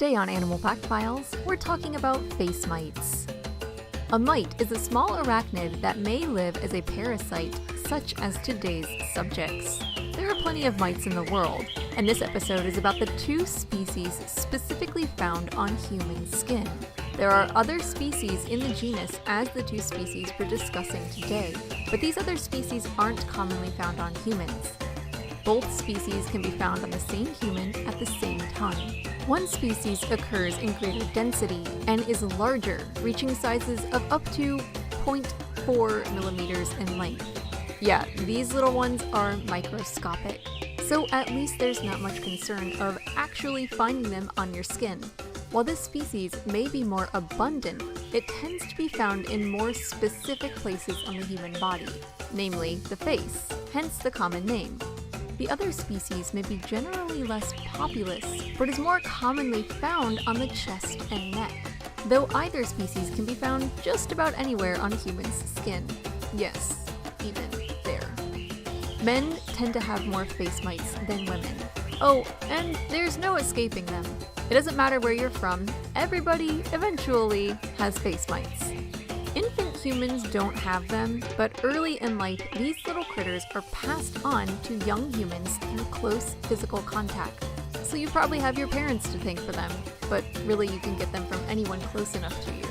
Today on Animal Fact Files, we're talking about face mites. A mite is a small arachnid that may live as a parasite, such as today's subjects. There are plenty of mites in the world, and this episode is about the two species specifically found on human skin. There are other species in the genus as the two species we're discussing today, but these other species aren't commonly found on humans. Both species can be found on the same human at the same time. One species occurs in greater density and is larger, reaching sizes of up to 0.4 millimeters in length. Yeah, these little ones are microscopic, so at least there's not much concern of actually finding them on your skin. While this species may be more abundant, it tends to be found in more specific places on the human body, namely the face, hence the common name. The other species may be generally less populous, but is more commonly found on the chest and neck, though either species can be found just about anywhere on a human's skin. Yes, even there. Men tend to have more face mites than women. Oh, and there's no escaping them. It doesn't matter where you're from, everybody eventually has face mites. Infant humans don't have them, but early in life, these little critters are passed on to young humans through close physical contact. So you probably have your parents to thank for them, but really you can get them from anyone close enough to you.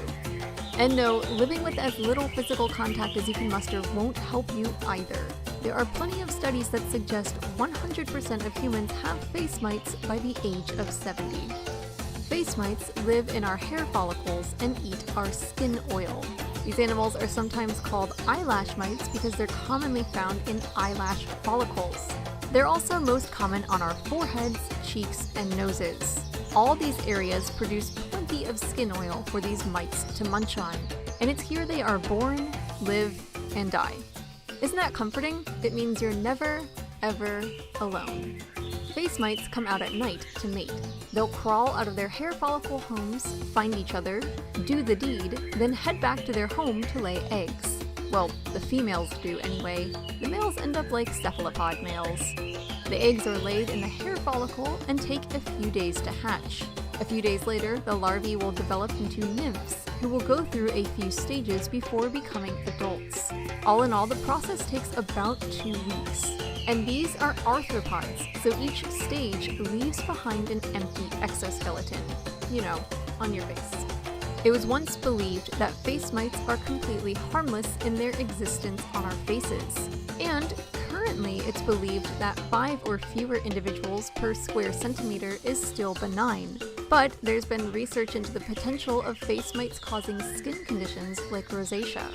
And no, living with as little physical contact as you can muster won't help you either. There are plenty of studies that suggest 100% of humans have face mites by the age of 70. Face mites live in our hair follicles and eat our skin oil. These animals are sometimes called eyelash mites because they're commonly found in eyelash follicles. They're also most common on our foreheads, cheeks, and noses. All these areas produce plenty of skin oil for these mites to munch on, and it's here they are born, live, and die. Isn't that comforting? It means you're never, ever alone. Face mites come out at night to mate. They'll crawl out of their hair follicle homes, find each other, do the deed, then head back to their home to lay eggs. Well, the females do anyway. The males end up like cephalopod males. The eggs are laid in the hair follicle and take a few days to hatch. A few days later, the larvae will develop into nymphs, who will go through a few stages before becoming adults. All in all, the process takes about 2 weeks. And these are arthropods, so each stage leaves behind an empty exoskeleton. You know, on your face. It was once believed that face mites are completely harmless in their existence on our faces. And currently, it's believed that 5 or fewer individuals per square centimeter is still benign. But there's been research into the potential of face mites causing skin conditions like rosacea.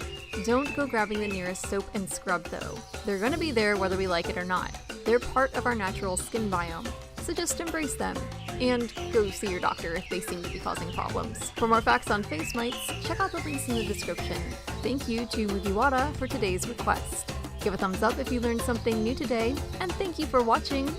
Don't go grabbing the nearest soap and scrub though. They're gonna be there whether we like it or not. They're part of our natural skin biome, so just embrace them. And go see your doctor if they seem to be causing problems. For more facts on face mites, check out the links in the description. Thank you to Mugiwara for today's request. Give a thumbs up if you learned something new today, and thank you for watching.